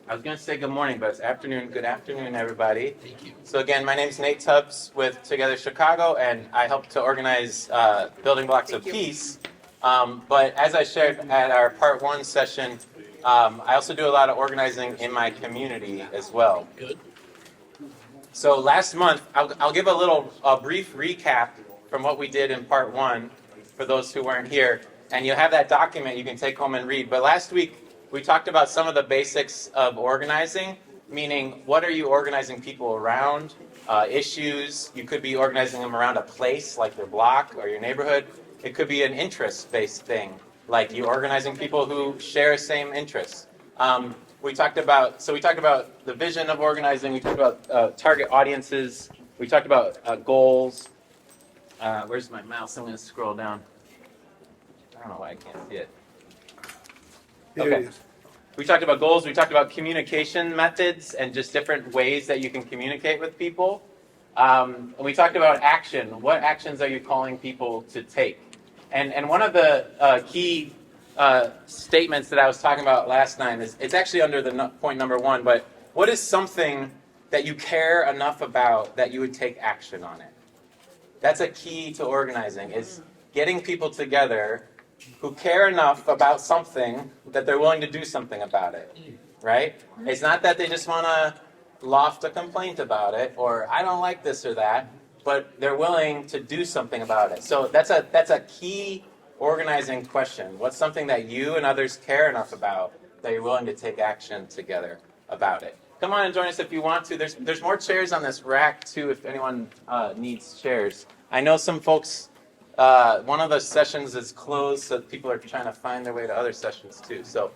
I was going to say good morning, but it's afternoon. Good afternoon, everybody. Thank you. So again, my name is Nate Tubbs with Together Chicago, and I help to organize Building Blocks of Peace. But as I shared at our part one session, I also do a lot of organizing in my community as well. Good. So last month, I'll give a brief recap from what we did in part one for those who weren't here. And you'll have that document you can take home and read. But last week, we talked about some of the basics of organizing, meaning what are you organizing people around, issues. You could be organizing them around a place like your block or your neighborhood. It could be an interest-based thing, like you organizing people who share same interests. We talked about the vision of organizing. We talked about target audiences. We talked about goals. Where's my mouse? I'm going to scroll down. I don't know why I can't see it. Okay. We talked about goals. We talked about communication methods and just different ways that you can communicate with people. And we talked about action. What actions are you calling people to take? And one of the key statements that I was talking about last night is it's actually under the point number one. But what is something that you care enough about that you would take action on it? That's a key to organizing. Is getting people together who care enough about something that they're willing to do something about it, right? It's not that they just want to loft a complaint about it or I don't like this or that, but they're willing to do something about it. So that's a key organizing question. What's something that you and others care enough about that you're willing to take action together about it? Come on and join us if you want to. There's more chairs on this rack too if anyone needs chairs. I know some folks. One of the sessions is closed, so people are trying to find their way to other sessions too. So,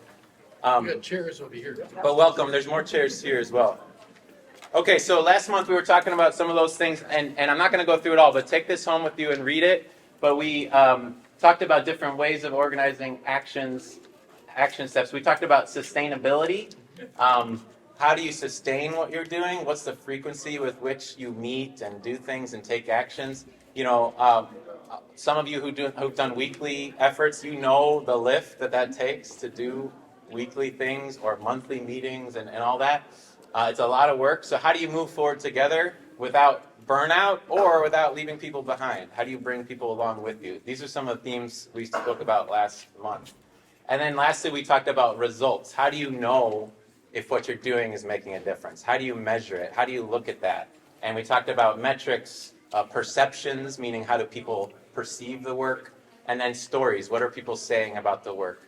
We got chairs over here. but welcome. There's more chairs here as well. Okay, so last month we were talking about some of those things, and I'm not going to go through it all, but take this home with you and read it. But we talked about different ways of organizing action steps. We talked about sustainability. How do you sustain what you're doing? What's the frequency with which you meet and do things and take actions? You know, some of you who've done weekly efforts, you know the lift that takes to do weekly things or monthly meetings and all that. It's a lot of work. So how do you move forward together without burnout or without leaving people behind? How do you bring people along with you? These are some of the themes we spoke about last month. And then lastly, we talked about results. How do you know if what you're doing is making a difference? How do you measure it? How do you look at that? And we talked about metrics, perceptions, meaning how do people perceive the work, and then stories. What are people saying about the work?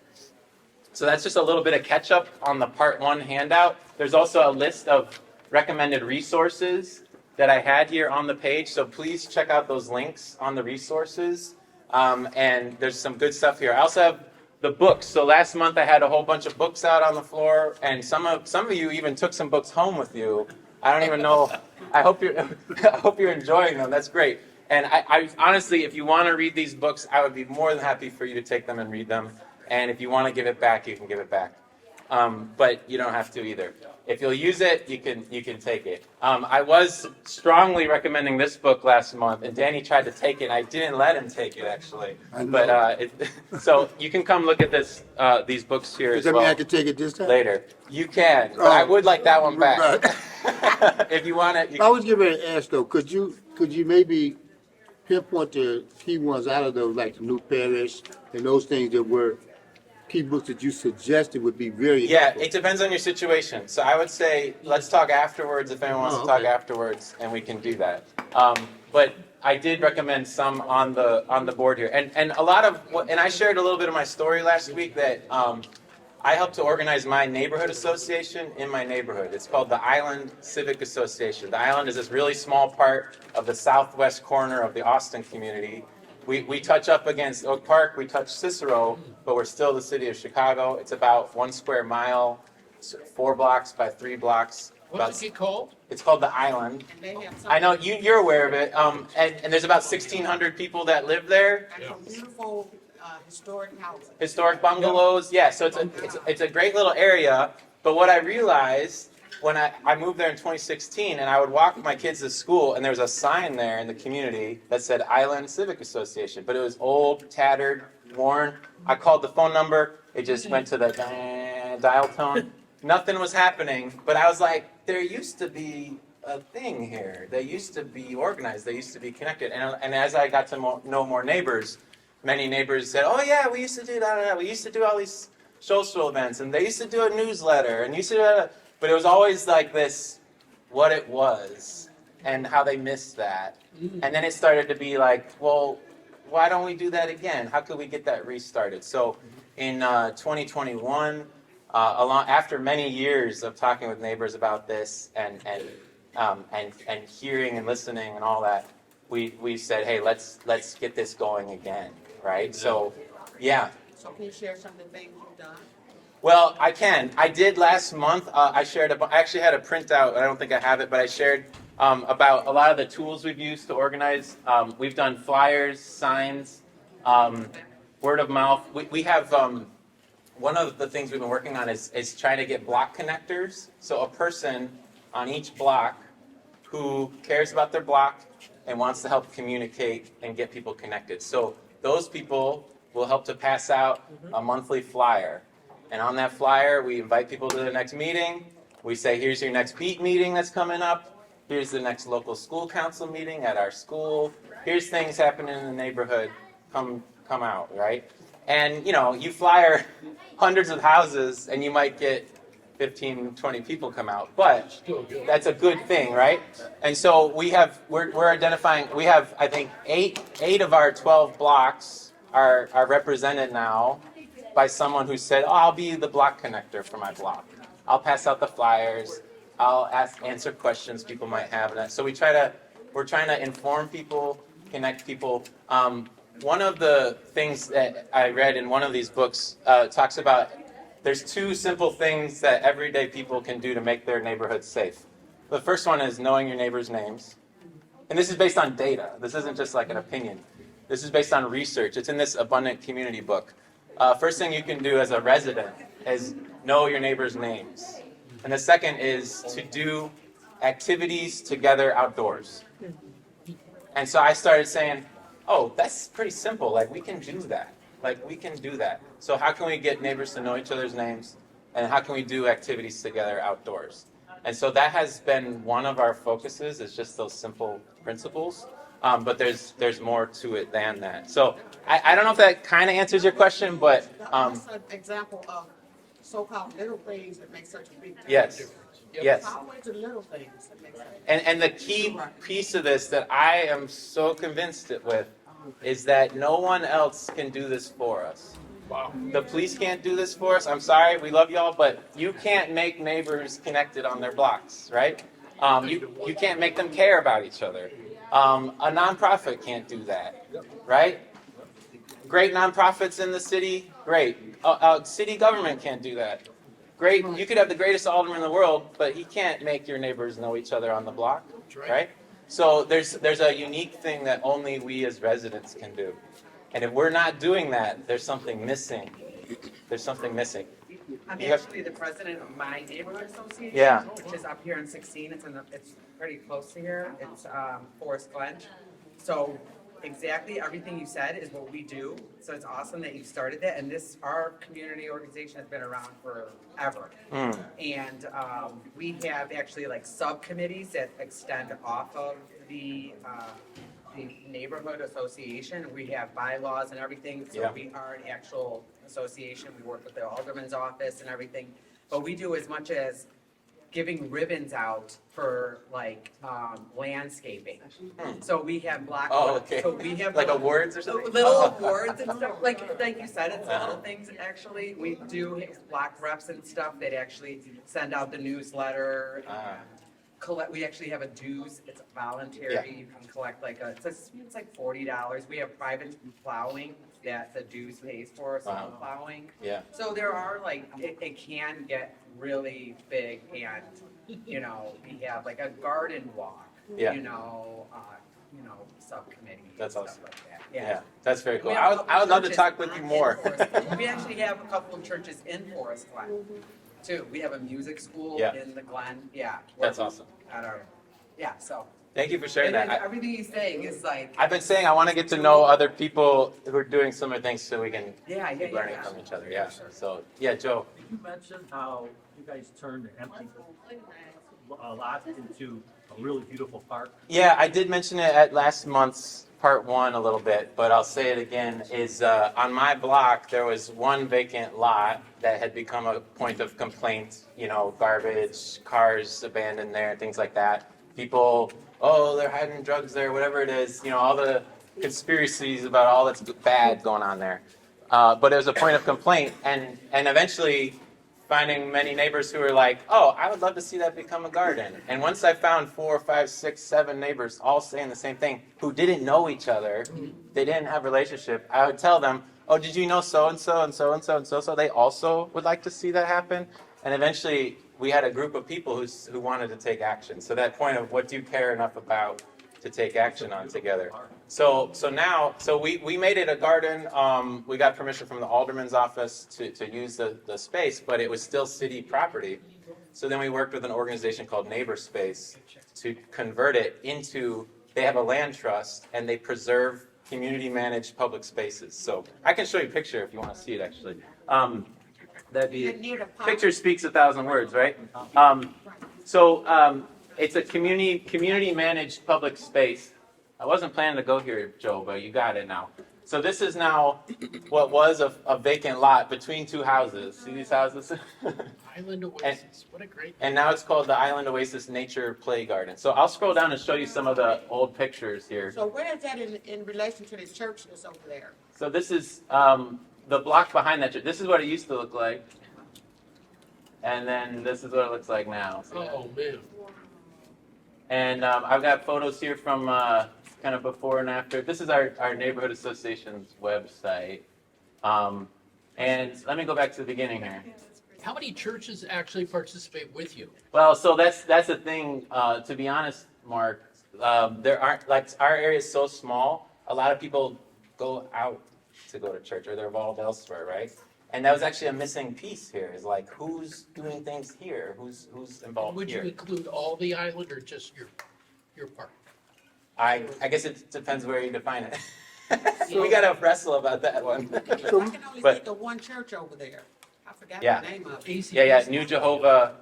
So that's just a little bit of catch up on the part one handout. There's also a list of recommended resources that I had here on the page. So please check out those links on the resources. And there's some good stuff here. I also have the books. So last month I had a whole bunch of books out on the floor, and some of you even took some books home with you. I don't even know. I hope you're enjoying them. That's great. And I honestly, if you want to read these books, I would be more than happy for you to take them and read them. And if you want to give it back, you can give it back. But you don't have to either. If you'll use it, you can take it. I was strongly recommending this book last month, and Danny tried to take it. And I didn't let him take it actually. But so you can come look at these books here as well. Does that mean I can take it this time? Later. You can, but I would like that one back. Right. If you want it. I was getting ready to ask though, could you maybe pinpoint the key ones out of those, like the New Parish and those things that were key books that you suggested would be very helpful? It depends on your situation. So I would say let's talk afterwards if anyone wants to talk afterwards, and we can do that. But I did recommend some on the board here, and a lot of and I shared a little bit of my story last week that I helped to organize my neighborhood association in my neighborhood. It's called the Island Civic Association. The Island is this really small part of the southwest corner of the Austin community. We touch up against Oak Park, we touch Cicero, but we're still the city of Chicago. It's about 1 square mile, 4 blocks by 3 blocks. What's it called? It's called the Island. I know you're aware of it. And there's about 1,600 people that live there. And some beautiful historic houses. Historic bungalows. Yeah, so it's a great little area. But what I realized when I moved there in 2016, and I would walk my kids to school, and there was a sign there in the community that said Island Civic Association, but it was old, tattered, worn. I called the phone number. It just went to the dial tone. nothing was happening. But I was like, there used to be a thing here. They used to be organized. They used to be connected. And as I got to know more neighbors, many neighbors said, oh yeah, we used to do that. We used to do all these social events, and they used to do a newsletter, and used to do that. But it was always like this, what it was, and how they missed that. And then it started to be like, well, why don't we do that again? How could we get that restarted? So in 2021, after many years of talking with neighbors about this and hearing and listening and all that, we said, hey, let's get this going again, right? So, yeah. So can you share some of the things you've done? Well, I can. I did last month. I actually had a printout. I don't think I have it, but I shared about a lot of the tools we've used to organize. We've done flyers, signs, word of mouth. We have one of the things we've been working on is trying to get block connectors. So a person on each block who cares about their block and wants to help communicate and get people connected. So those people will help to pass out a monthly flyer. And on that flyer, we invite people to the next meeting. We say, here's your next beat meeting that's coming up. Here's the next local school council meeting at our school. Here's things happening in the neighborhood. Come out, right? And, you flyer hundreds of houses, and you might get 15, 20 people come out. But that's a good thing, right? And so we're identifying, we have, I think, eight of our 12 blocks are represented now by someone who said, oh, I'll be the block connector for my block. I'll pass out the flyers. I'll answer questions people might have. So we're trying to inform people, connect people. One of the things that I read in one of these books talks about there's two simple things that everyday people can do to make their neighborhood safe. The first one is knowing your neighbors' names. And this is based on data. This isn't just like an opinion. This is based on research. It's in this Abundant Community book. First thing you can do as a resident is know your neighbors' names. And the second is to do activities together outdoors. And so I started saying, oh, that's pretty simple. Like, we can do that. So how can we get neighbors to know each other's names? And how can we do activities together outdoors? And so that has been one of our focuses, is just those simple principles. But there's more to it than that. So I don't know if that kind of answers your question, but That's an example of so-called little things that make such a big difference. yes. Yes. It's always the little things that make such a And the key piece of this that I am so convinced with is that no one else can do this for us. Wow. The police can't do this for us. I'm sorry, we love y'all, but you can't make neighbors connected on their blocks, right? You can't make them care about each other. A nonprofit can't do that, right? Great nonprofits in the city, great. City government can't do that. Great, you could have the greatest alderman in the world, but he can't make your neighbors know each other on the block, right? So there's a unique thing that only we as residents can do. And if we're not doing that, there's something missing. There's something missing. I'm You have- actually the president of my neighborhood association, Yeah. which is up here in 16. It's pretty close to here. It's Forest Glen. So exactly everything you said is what we do. So it's awesome that you started that. And our community organization has been around forever. And we have actually like subcommittees that extend off of the neighborhood association. We have bylaws and everything, so Yeah. we are an actual association. We work with the alderman's office and everything. But we do as much as giving ribbons out for like landscaping. So we have block. Oh, okay. So we have Like awards or something? little awards and stuff. Like you said, it's little things. Actually, we do block reps and stuff that actually send out the newsletter. We actually have a dues. It's voluntary. Yeah. You can collect it's like $40. We have private plowing that the dues pays for, snow plowing. Yeah. So there are it can get really big, and we have like a garden walk. Yeah. Subcommittee. That's and awesome. stuff like that. Yeah, that's very cool. We have a I would love to couple talk with you churches more. in Forest- We actually have a couple of churches in Forest Glen, too. We have a music school Yeah. in the Glen, yeah. That's awesome. So Thank you for sharing And that. everything he's saying is like, I've been saying I want to get to know other people who are doing similar things so we can yeah, keep learning yeah. from each other. Yeah. So yeah, Joe. Did you mention how you guys turned an empty lot into a really beautiful park? Yeah, I did mention it at last month's part one a little bit, but I'll say it again. Is on my block there was one vacant lot that had become a point of complaint. You know, garbage, cars abandoned there, things like that. People, oh, they're hiding drugs there, whatever it is. You know, all the conspiracies about all that's bad going on there. But it was a point of complaint, and eventually finding many neighbors who were like, oh, I would love to see that become a garden. And once I found 4, 5, 6, 7 neighbors all saying the same thing, who didn't know each other, they didn't have a relationship, I would tell them, oh, did you know so-and-so and so-and-so and so-and-so? They also would like to see that happen. And eventually we had a group of people who wanted to take action. So that point of what do you care enough about to take action on together. So we made it a garden. We got permission from the alderman's office to use the space, but it was still city property. So then we worked with an organization called Neighbor Space to convert it into, they have a land trust and they preserve community managed public spaces. So I can show you a picture if you want to see it actually. That'd be, picture speaks 1,000 words, right? It's a community managed public space. I wasn't planning to go here, Joe, but you got it now. So this is now what was a vacant lot between 2 houses. See these houses? Island Oasis, what a great. And now it's called the Island Oasis Nature Play Garden. So I'll scroll down and show you some of the old pictures here. So where is that in relation to the church that's over there? So this is the block behind that. This is what it used to look like. And then this is what it looks like now. See that? Oh, man. And I've got photos here from kind of before and after. This is our neighborhood association's website. And let me go back to the beginning here. How many churches actually participate with you? Well, so that's the thing. To be honest, Mark, there aren't, like, our area is so small. A lot of people go out to go to church or they're involved elsewhere, right? And that was actually a missing piece here. Is like, who's doing things here? Who's involved Would you here? include all the island or just your part? I guess it depends where you define it. We gotta wrestle about that one. I can only But- see the one church over there. I forgot Yeah. the name of it. Yeah, New Jehovah.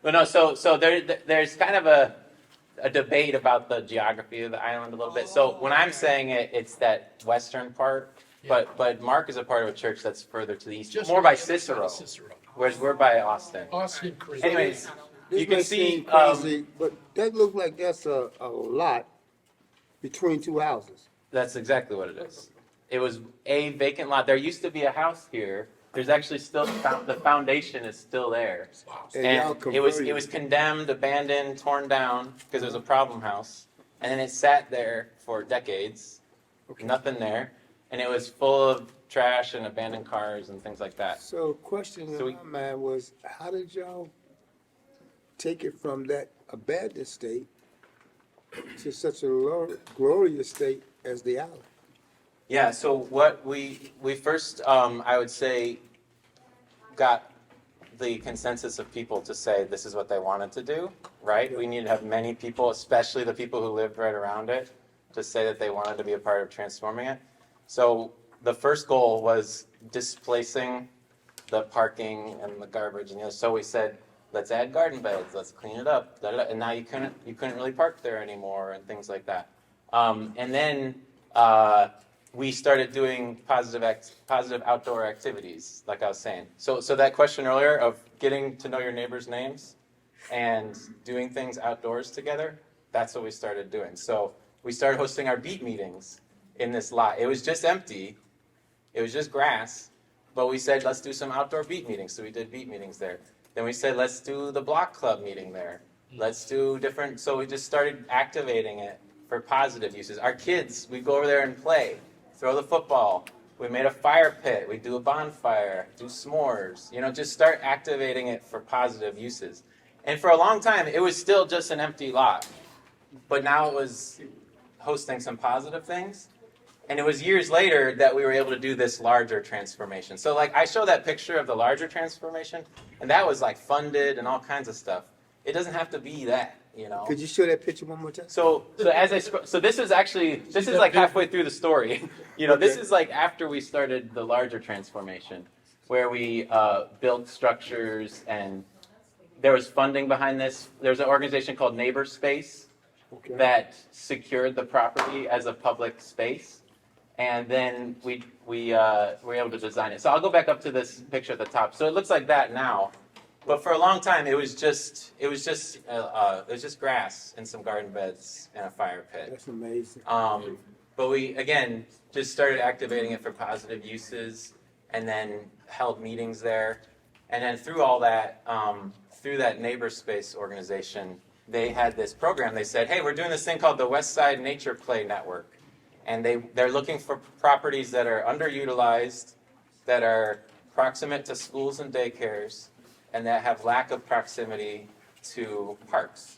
Well, no, so there's kind of a debate about the geography of the island a little bit. So when I'm saying it, it's that western part. But Mark is a part of a church that's further to the east, Just more by on the other side Cicero, of Cicero. whereas we're by Austin. Austin, Chris. Anyways, This you can may see. seem crazy, but that looks like that's a lot between 2 houses. That's exactly what it is. It was a vacant lot. There used to be a house here. There's actually still the foundation is still there. And y'all And it was converted. condemned, abandoned, torn down because it was a problem house. And then it sat there for decades, nothing there, and it was full of trash and abandoned cars and things like that. So question So in my mind was, how did y'all take it from that abandoned state to such a glorious state as the island? Yeah, so what we first, I would say, got the consensus of people to say this is what they wanted to do, right? We needed to have many people, especially the people who lived right around it, to say that they wanted to be a part of transforming it. So the first goal was displacing the parking and the garbage, and so we said, let's add garden beds, let's clean it up, and now you couldn't really park there anymore and things like that. And then we started doing positive outdoor activities, like I was saying. So that question earlier of getting to know your neighbors' names and doing things outdoors together, that's what we started doing. So we started hosting our beat meetings in this lot. It was just empty. It was just grass. But we said, let's do some outdoor beat meetings. So we did beat meetings there. Then we said, let's do the block club meeting there. Let's do different, so we just started activating it for positive uses. Our kids, we go over there and play, throw the football. We made a fire pit. We do a bonfire, do s'mores. Just start activating it for positive uses. And for a long time, it was still just an empty lot. But now it was hosting some positive things. And it was years later that we were able to do this larger transformation. So like I show that picture of the larger transformation, and that was like funded and all kinds of stuff. It doesn't have to be that. you know. Could you show that picture one more time? So as I so this is like halfway through the story. You know, this is like after we started the larger transformation, where we built structures and there was funding behind this. There's an organization called Neighbor Space Okay. that secured the property as a public space, and then we were able to design it. So I'll go back up to this picture at the top. So it looks like that now. But for a long time, it was just grass and some garden beds and a fire pit. That's amazing. But we again just started activating it for positive uses, and then held meetings there, and then through all that, through that Neighbor Space organization, they had this program. They said, "Hey, we're doing this thing called the West Side Nature Play Network," and they're looking for properties that are underutilized, that are proximate to schools and daycares, and that have lack of proximity to parks.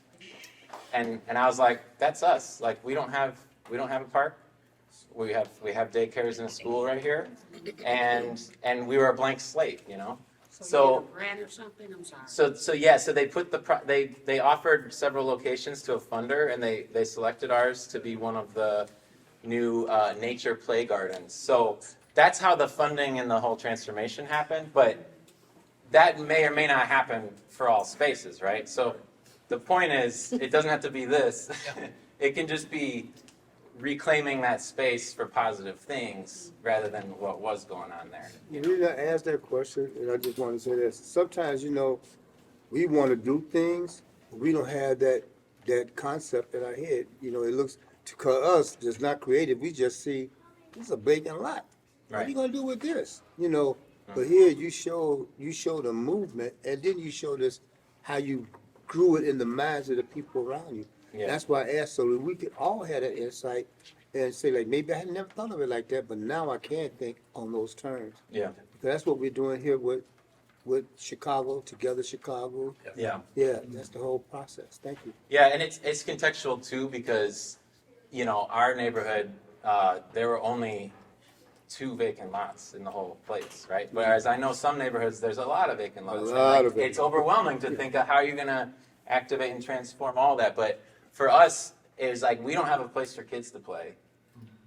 And I was like, that's us. Like we don't have a park. We have daycares and a school right here, and we were a blank slate, you know. So you need a grant or something, I'm sorry. So they put they offered several locations to a funder, and they selected ours to be one of the new nature play gardens. So that's how the funding and the whole transformation happened. But that may or may not happen for all spaces, right? So the point is, it doesn't have to be this. It can just be reclaiming that space for positive things rather than what was going on there. The reason I asked that question, and I just want to say this, sometimes, you know, we want to do things, but we don't have that concept in our head. You know, it looks, to us, it's not creative. We just see, this is a vacant lot. What are you going to do with this? You know, but here you show the movement, and then you showed us how you grew it in the minds of the people around you. Yeah. That's why I asked, so that we could all have that insight and say, like, maybe I had never thought of it like that, but now I can think on those terms. Yeah. Because that's what we're doing here with Chicago, Together Chicago. Yeah. Yeah, that's the whole process. Thank you. Yeah, and it's contextual too because, you know, our neighborhood, there were only 2 vacant lots in the whole place, right? Whereas I know some neighborhoods, there's a lot of vacant lots. It's overwhelming to think of how you're going to activate and transform all that. But for us, it's like we don't have a place for kids to play.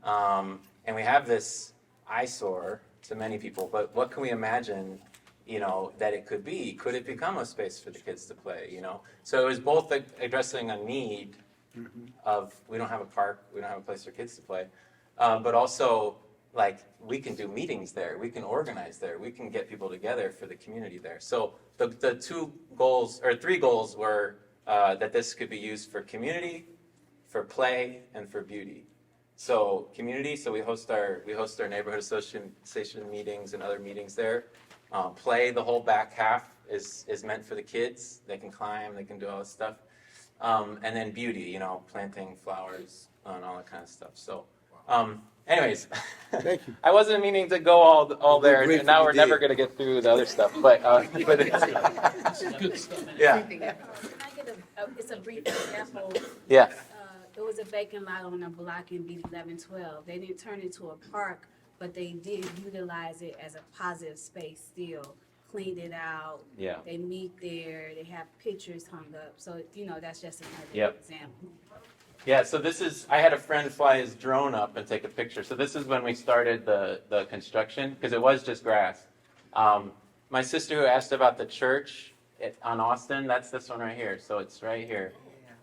And we have this eyesore to many people, but what can we imagine, you know, that it could be? Could it become a space for the kids to play, you know? So it was both addressing a need of we don't have a park, we don't have a place for kids to play, but also like we can do meetings there, we can organize there, we can get people together for the community there. So the 2 goals or 3 goals were that this could be used for community, for play, and for beauty. So community, so we host our neighborhood association meetings and other meetings there. Play, the whole back half is meant for the kids. They can climb, they can do all this stuff. And then beauty, you know, planting flowers and all that kind of stuff. So, anyways, Thank you. I wasn't meaning to go all there, Great and now you we're did. never going to get through the other stuff. But it's, Good stuff. yeah, Can I get it's a brief example. yeah, There was a vacant lot on a block in B 1112. They didn't turn it into a park, but they did utilize it as a positive space still. Cleaned it out. yeah. They meet there. They have pictures hung up. So, you know, that's just another Yep. example. Yeah, so this is, I had a friend fly his drone up and take a picture. So this is when we started the construction, because it was just grass. My sister who asked about the church on Austin, that's this one right here. So it's right here.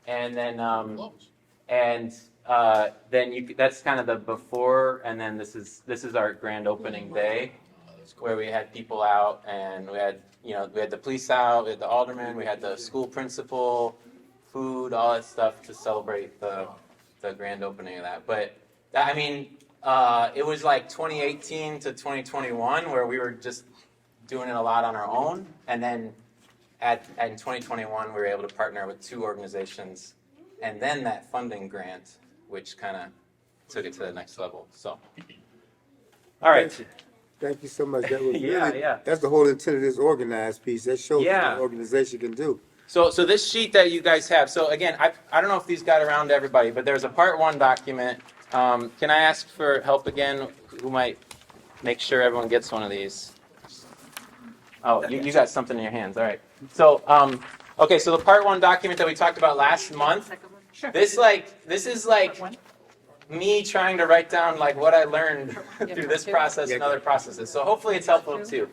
And then, Close. then that's kind of the before, and then this is our grand opening day, where we had people out, and we had the police out, we had the alderman, we had the school principal, food, all that stuff to celebrate the grand opening of that. But I mean, it was like 2018 to 2021 where we were just doing it a lot on our own, and then in 2021 we were able to partner with 2 organizations, and then that funding grant, which kind of took it to the next level. So, all right. Thank you so much. That was Yeah, really, yeah. that's the whole intent of this organized piece. That shows Yeah. what an organization can do. So this sheet that you guys have, so again, I don't know if these got around to everybody, but there's a part 1 document. Can I ask for help again? Who might make sure everyone gets one of these? Oh, you got something in your hands. All right. So Okay, so the part one document that we talked about last month, this is like me trying to write down like what I learned through this process and other processes. So hopefully it's helpful too.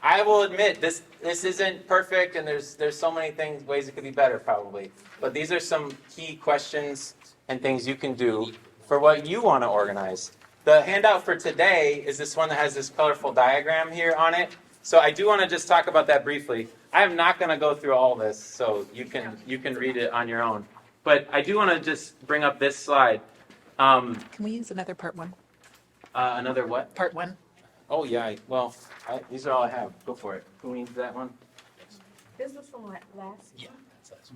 I will admit this isn't perfect, and there's so many ways it could be better probably. But these are some key questions and things you can do for what you want to organize. The handout for today is this one that has this colorful diagram here on it. So I do want to just talk about that briefly. I am not going to go through all this, so you can read it on your own. But I do want to just bring up this slide. Can we use another part one? Another what? Part one. Oh yeah. These are all I have. Go for it. Who needs that one? This was from last.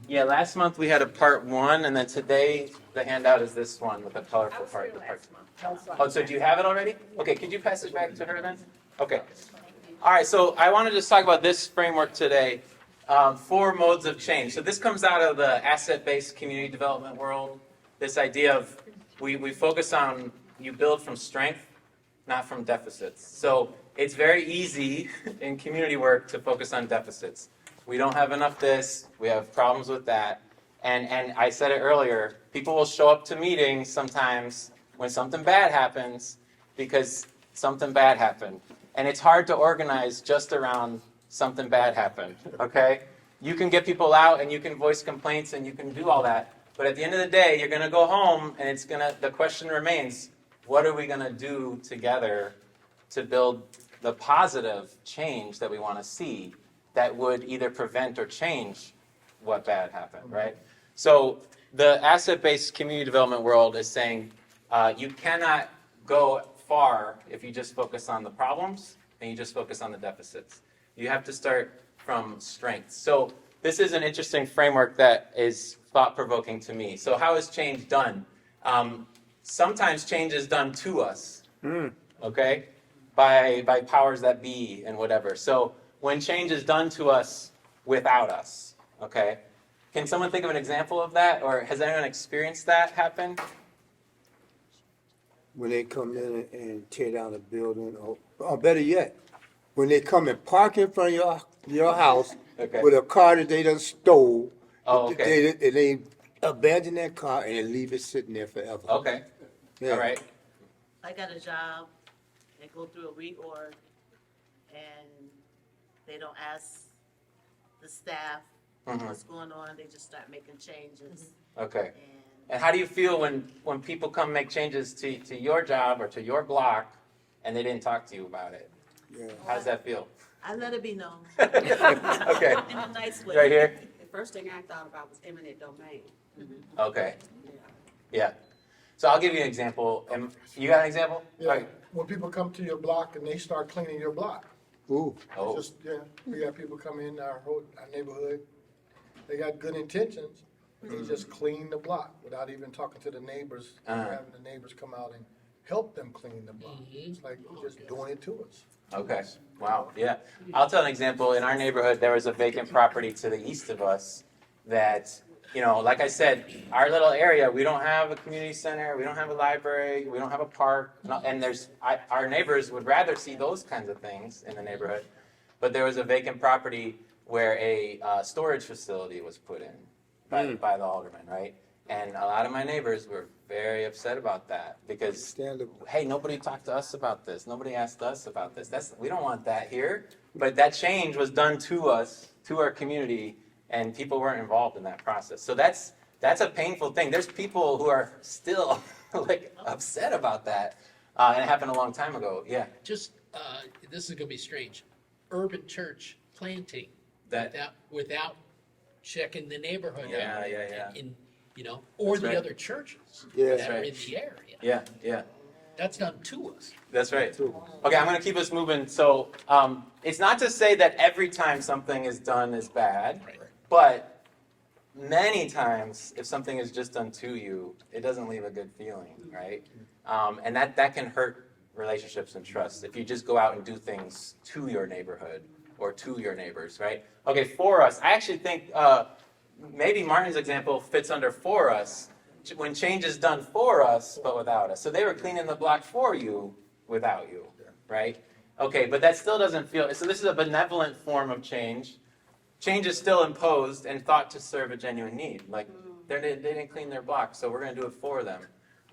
Yeah, last month we had a part one, and then today the handout is this one with the colorful part. Oh, so do you have it already? Okay, could you pass it back to her then? Okay. All right, so I want to just talk about this framework today, 4 modes of change. So this comes out of the asset-based community development world, this idea of we focus on you build from strength, not from deficits. So it's very easy in community work to focus on deficits. We don't have enough this, we have problems with that. And I said it earlier, people will show up to meetings sometimes when something bad happens because something bad happened. And it's hard to organize just around something bad happened, okay? You can get people out and you can voice complaints and you can do all that. But at the end of the day, you're gonna go home and the question remains, what are we gonna do together to build the positive change that we wanna see that would either prevent or change what bad happened, right? So the asset-based community development world is saying you cannot go far if you just focus on the problems and you just focus on the deficits. You have to start from strengths. So this is an interesting framework that is thought-provoking to me. So how is change done? Sometimes change is done to us, okay, by powers that be and whatever. So when change is done to us without us, okay? Can someone think of an example of that, or has anyone experienced that happen? When they come in and tear down a building, or better yet, when they come and park in front of your house Okay. with a car that they done stole, Oh, okay. they abandon that car and leave it sitting there forever. Okay, Yeah. all right. I got a job, they go through a reorg, and they don't ask the staff what's going on, they just start making changes. Okay. And And how do you feel when people come make changes to your job or to your block and they didn't talk to you about it? Yeah. How does that feel? I let it be known, Okay, in a nice way. right here? The first thing I thought about was eminent domain. Okay, yeah. So I'll give you an example. You got an example? Yeah, Right. when people come to your block and they start cleaning your block. Ooh, Oh, Just, yeah, we got people come in our neighborhood, they got good intentions, but they just clean the block without even talking to the neighbors, having the neighbors come out and help them clean the block. It's like just doing it to us. okay. Wow, yeah. I'll tell an example. In our neighborhood, there was a vacant property to the east of us that, like I said, our little area, we don't have a community center, we don't have a library, we don't have a park, and our neighbors would rather see those kinds of things in the neighborhood. But there was a vacant property where a storage facility was put in by the alderman, right? And a lot of my neighbors were very upset about that because, understandable. hey, nobody talked to us about this. Nobody asked us about this. We don't want that here. But that change was done to us, to our community, and people weren't involved in that process. So that's a painful thing. There's people who are still like upset about that, and it happened a long time ago. Yeah. Just, this is gonna be strange, urban church planting That. without checking the neighborhood Yeah, out. yeah. Or That's the right. other churches Yeah. that are right. in the area. Yeah. Yeah. That's done to us. That's right. Okay, I'm going to keep us moving. So it's not to say that every time something is done is bad, but many times if something is just done to you, it doesn't leave a good feeling, right? And that can hurt relationships and trust if you just go out and do things to your neighborhood or to your neighbors, right? Okay, for us, I actually think maybe Martin's example fits under for us. When change is done for us, but without us. So they were cleaning the block for you, without you, right? Okay, but that still doesn't feel, so this is a benevolent form of change. change is still imposed and thought to serve a genuine need. Like they didn't clean their block, so we're going to do it for them.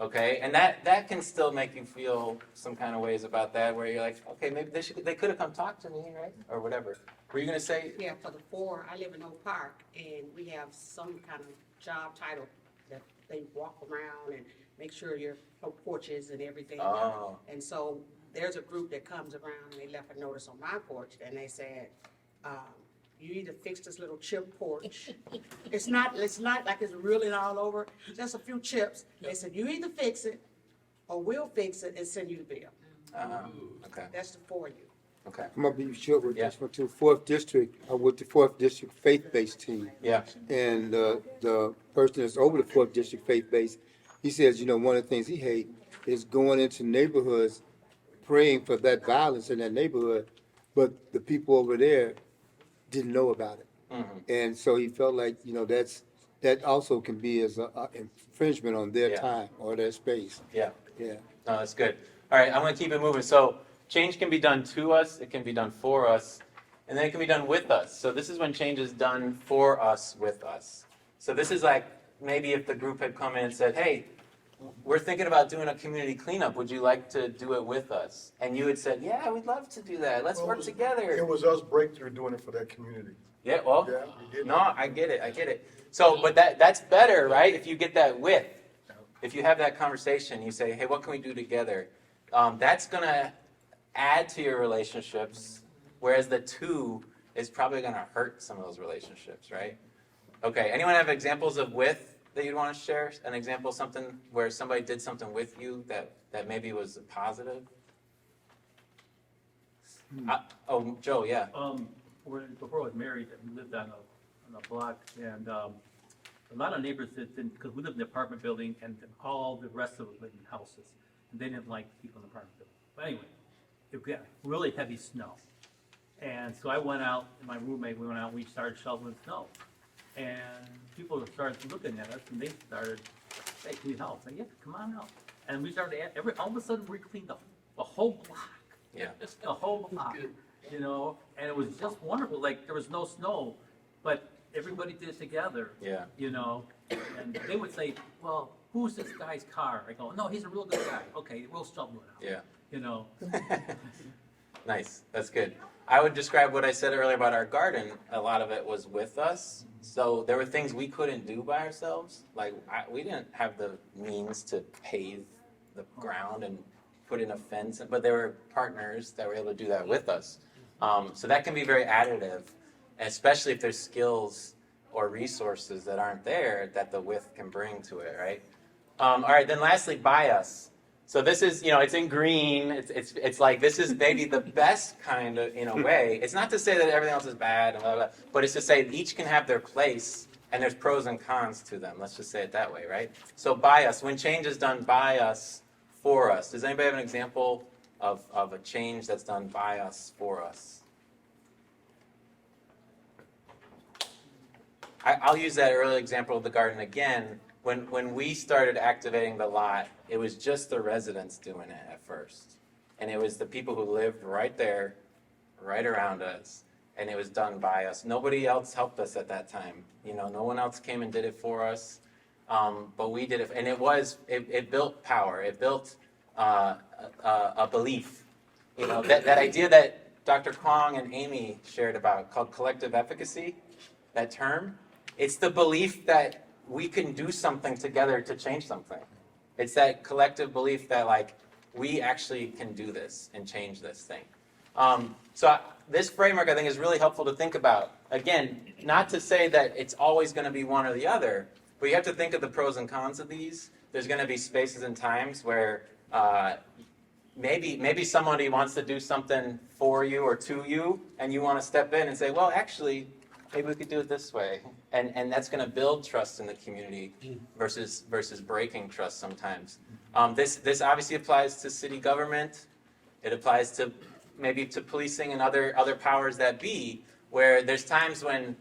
Okay, and that can still make you feel some kind of ways about that, where you're like, okay, maybe they could have come talk to me, right, or whatever. Were you going to say? Yeah, for the 4, I live in Oak Park, and we have some kind of job title that they walk around and make sure your porches and everything. Oh. And so there's a group that comes around, and they left a notice on my porch, and they said, you need to fix this little chip porch. It's not like it's reeling all over, just a few chips. They said, you either fix it, or we'll fix it and send you the bill. Okay. That's for you. Okay. I'm gonna be short with Yeah. this one too. 4th District, with the 4th District faith-based team. Yeah. And the person that's over the 4th District faith-based, he says, one of the things he hates is going into neighborhoods praying for that violence in that neighborhood, but the people over there didn't know about it. Mm-hmm. And so he felt like, that also can be as an infringement on their Yeah. time or their space. Yeah. Yeah. No, that's good. All right, I'm going to keep it moving. So change can be done to us, it can be done for us, and then it can be done with us. So this is when change is done for us, with us. So this is like maybe if the group had come in and said, hey, we're thinking about doing a community cleanup. Would you like to do it with us? And you had said, yeah, we'd love to do that. Let's work together. It was us Breakthrough doing it for that community. Yeah, well, Yeah, we did. no, I get it. So, but that's better, right? If you get that with, if you have that conversation, you say, hey, what can we do together? That's going to add to your relationships, whereas the to is probably going to hurt some of those relationships, right? Okay, anyone have examples of with that you'd want to share? An example of something where somebody did something with you that maybe was positive? Joe, yeah. Before I was married, we lived on a block, and a lot of neighbors didn't, because we lived in an apartment building, and all the rest of us lived in houses, and they didn't like people in the apartment building. But anyway, it got really heavy snow, and so I went out, and my roommate, we went out, and we started shoveling snow, and people started looking at us, and they started, hey, can we help? I said, yeah, come on out. And we started, all of a sudden, we cleaned the whole block. Yeah. Just the whole block, and it was just wonderful. Like, there was no snow, but everybody did it together. Yeah. And they would say, well, who's this guy's car? I go, no, he's a real good guy. Okay, we'll shovel it out. Yeah. Nice. That's good. I would describe what I said earlier about our garden. A lot of it was with us. So there were things we couldn't do by ourselves. Like we didn't have the means to pave the ground and put in a fence, but there were partners that were able to do that with us. So that can be very additive, especially if there's skills or resources that aren't there that the with can bring to it, right? All right, then lastly, by us. So this is, it's in green. It's like this is maybe the best kind of, in a way. It's not to say that everything else is bad, and blah, blah, blah, but it's to say each can have their place, and there's pros and cons to them. Let's just say it that way, right? So by us, when change is done by us, for us. Does anybody have an example of a change that's done by us, for us? I'll use that early example of the garden again. When we started activating the lot, it was just the residents doing it at first. And it was the people who lived right there, right around us. And it was done by us. Nobody else helped us at that time. No one else came and did it for us. But we did it, and it built power. It built a belief. That idea that Dr. Kwong and Amy shared about, called collective efficacy, that term. It's the belief that we can do something together to change something. It's that collective belief that we actually can do this and change this thing. So this framework, I think, is really helpful to think about. Again, not to say that it's always going to be one or the other, but you have to think of the pros and cons of these. There's going to be spaces and times where maybe somebody wants to do something for you or to you, and you want to step in and say, well, actually, maybe we could do it this way. And that's going to build trust in the community versus breaking trust sometimes. This obviously applies to city government. It applies to maybe to policing and other powers that be, where there's times when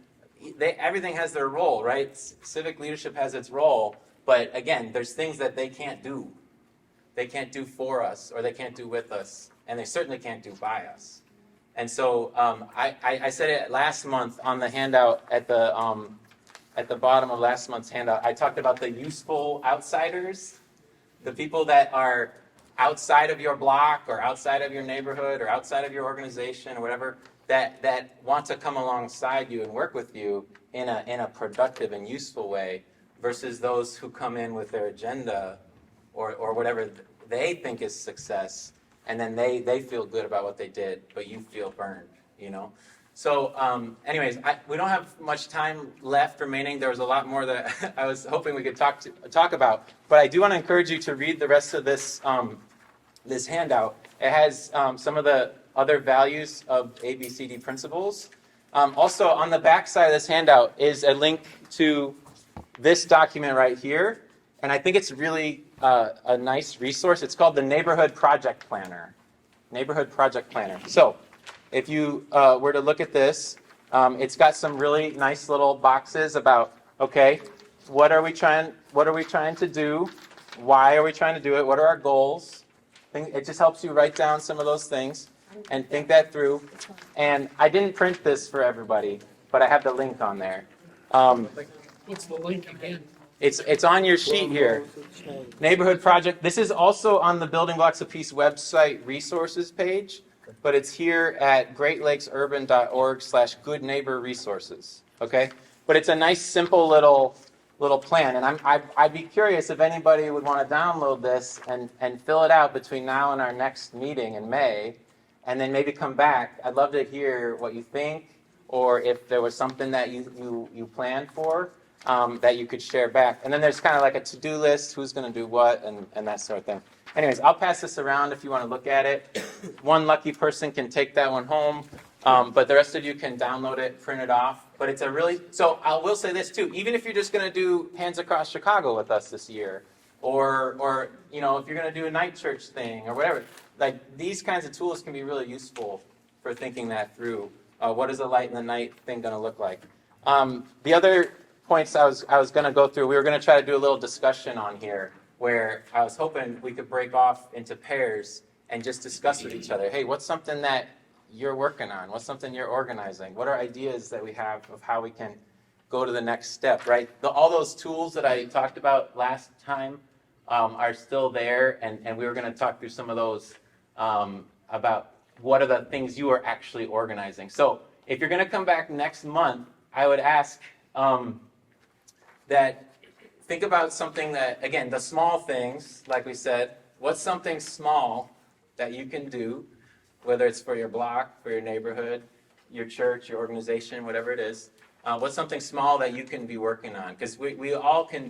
everything has their role, right? Civic leadership has its role, but again, there's things that they can't do. They can't do for us, or they can't do with us, and they certainly can't do by us. And so I said it last month on the handout at the bottom of last month's handout. I talked about the useful outsiders, the people that are outside of your block or outside of your neighborhood or outside of your organization or whatever, that want to come alongside you and work with you in a productive and useful way, versus those who come in with their agenda or whatever they think is success, and then they feel good about what they did, but you feel burned, you know? So anyways, we don't have much time left remaining. There was a lot more that I was hoping we could talk about, but I do want to encourage you to read the rest of this this handout. It has some of the other values of ABCD principles. Also, on the back side of this handout is a link to this document right here, and I think it's really a nice resource. It's called the Neighborhood Project Planner. Neighborhood Project Planner. So, if you were to look at this, it's got some really nice little boxes about, okay, what are we trying to do? Why are we trying to do it? What are our goals? It just helps you write down some of those things and think that through. And I didn't print this for everybody, but I have the link on there. What's the link again? It's on your sheet here. Neighborhood Project. This is also on the Building Blocks of Peace website resources page, but it's here at greatlakesurban.org/goodneighborresources. Okay, but it's a nice, simple little plan, and I'd be curious if anybody would want to download this and fill it out between now and our next meeting in May, and then maybe come back. I'd love to hear what you think, or if there was something that you planned for. That you could share back. And then there's kind of like a to-do list, who's going to do what, and that sort of thing. Anyways, I'll pass this around if you want to look at it. One lucky person can take that one home, but the rest of you can download it, print it off. But it's so I will say this too, even if you're just going to do Hands Across Chicago with us this year, or you know, if you're going to do a night church thing or whatever, like these kinds of tools can be really useful for thinking that through. What is a light in the night thing going to look like? The other points I was going to go through, we were going to try to do a little discussion on here where I was hoping we could break off into pairs and just discuss with each other. Hey, what's something that you're working on? What's something you're organizing? What are ideas that we have of how we can go to the next step, right? All those tools that I talked about last time are still there, and we were going to talk through some of those about what are the things you are actually organizing. So if you're going to come back next month, I would ask that think about something that, again, the small things, like we said, what's something small that you can do, whether it's for your block, for your neighborhood, your church, your organization, whatever it is. What's something small that you can be working on? Because we all can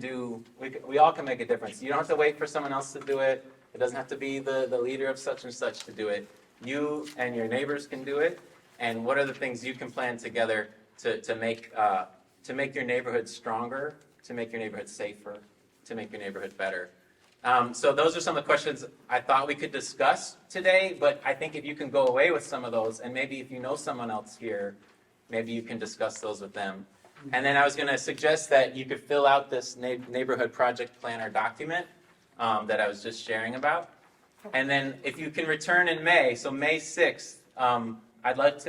we all can make a difference. You don't have to wait for someone else to do it. It doesn't have to be the leader of such and such to do it. You and your neighbors can do it. And what are the things you can plan together to make your neighborhood stronger, to make your neighborhood safer, to make your neighborhood better. So those are some of the questions I thought we could discuss today, but I think if you can go away with some of those, and maybe if you know someone else here, maybe you can discuss those with them. And then I was going to suggest that you could fill out this neighborhood project planner document that I was just sharing about. And then if you can return in May, so May 6th, I'd like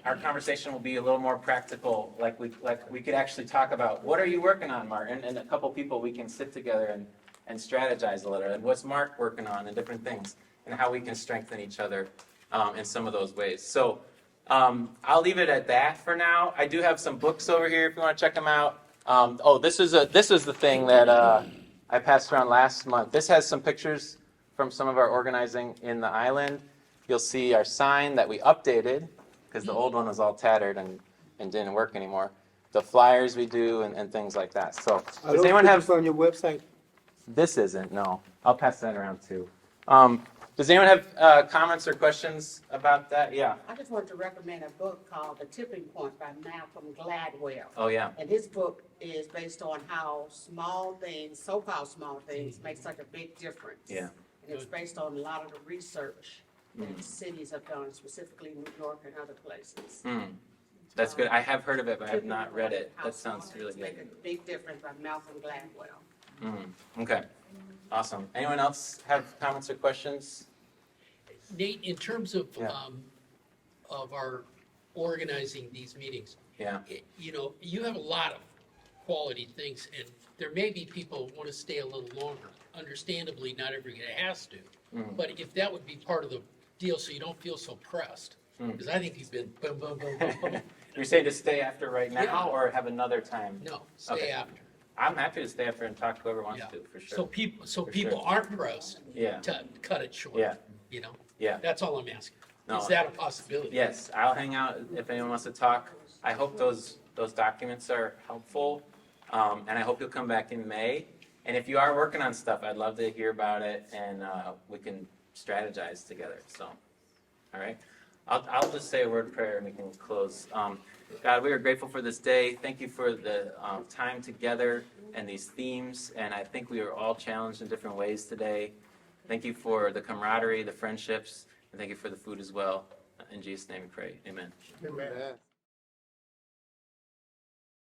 our conversation will be a little more practical, like we could actually talk about, what are you working on, Martin? And a couple people, we can sit together and strategize a little, and what's Mark working on, and different things, and how we can strengthen each other in some of those ways. So I'll leave it at that for now. I do have some books over here if you want to check them out. This is the thing that I passed around last month. This has some pictures from some of our organizing in the island. You'll see our sign that we updated, because the old one was all tattered and didn't work anymore. The flyers we do and things like that. So does anyone have on your website? This isn't, no. I'll pass that around too. Does anyone have comments or questions about that? Yeah. I just wanted to recommend a book called The Tipping Point by Malcolm Gladwell. Oh, yeah. And his book is based on how small things, so-called small things, make such a big difference. Yeah. And it's based on a lot of the research that cities have done, specifically New York and other places. That's good. I have heard of it, but I have not read it. How That sounds small really things good. Make a big difference by Malcolm Gladwell. Okay. Awesome. Anyone else have comments or questions? Nate, in terms of Yeah. of our organizing these meetings. Yeah. You know, you have a lot of quality things, and there may be people who want to stay a little longer. Understandably, not everybody has to. But if that would be part of the deal, so you don't feel so pressed, because I think you've been boom, boom, boom, boom, boom. You're saying to stay after right now Yeah. or have another time? No, stay Okay. after. I'm happy to stay after and talk to whoever wants Yeah. to, for sure. So people, For people sure. aren't pressed Yeah. to cut it short. Yeah. You know? Yeah. That's all I'm asking. No. Is that a possibility? Yes, I'll hang out if anyone wants to talk. I hope those documents are helpful, and I hope you'll come back in May. And if you are working on stuff, I'd love to hear about it, and we can strategize together. So, all right, I'll just say a word of prayer and we can close. God, we are grateful for this day. Thank you for the time together and these themes. And I think we are all challenged in different ways today. Thank you for the camaraderie, the friendships, and thank you for the food as well. In Jesus' name we pray. Amen. Amen.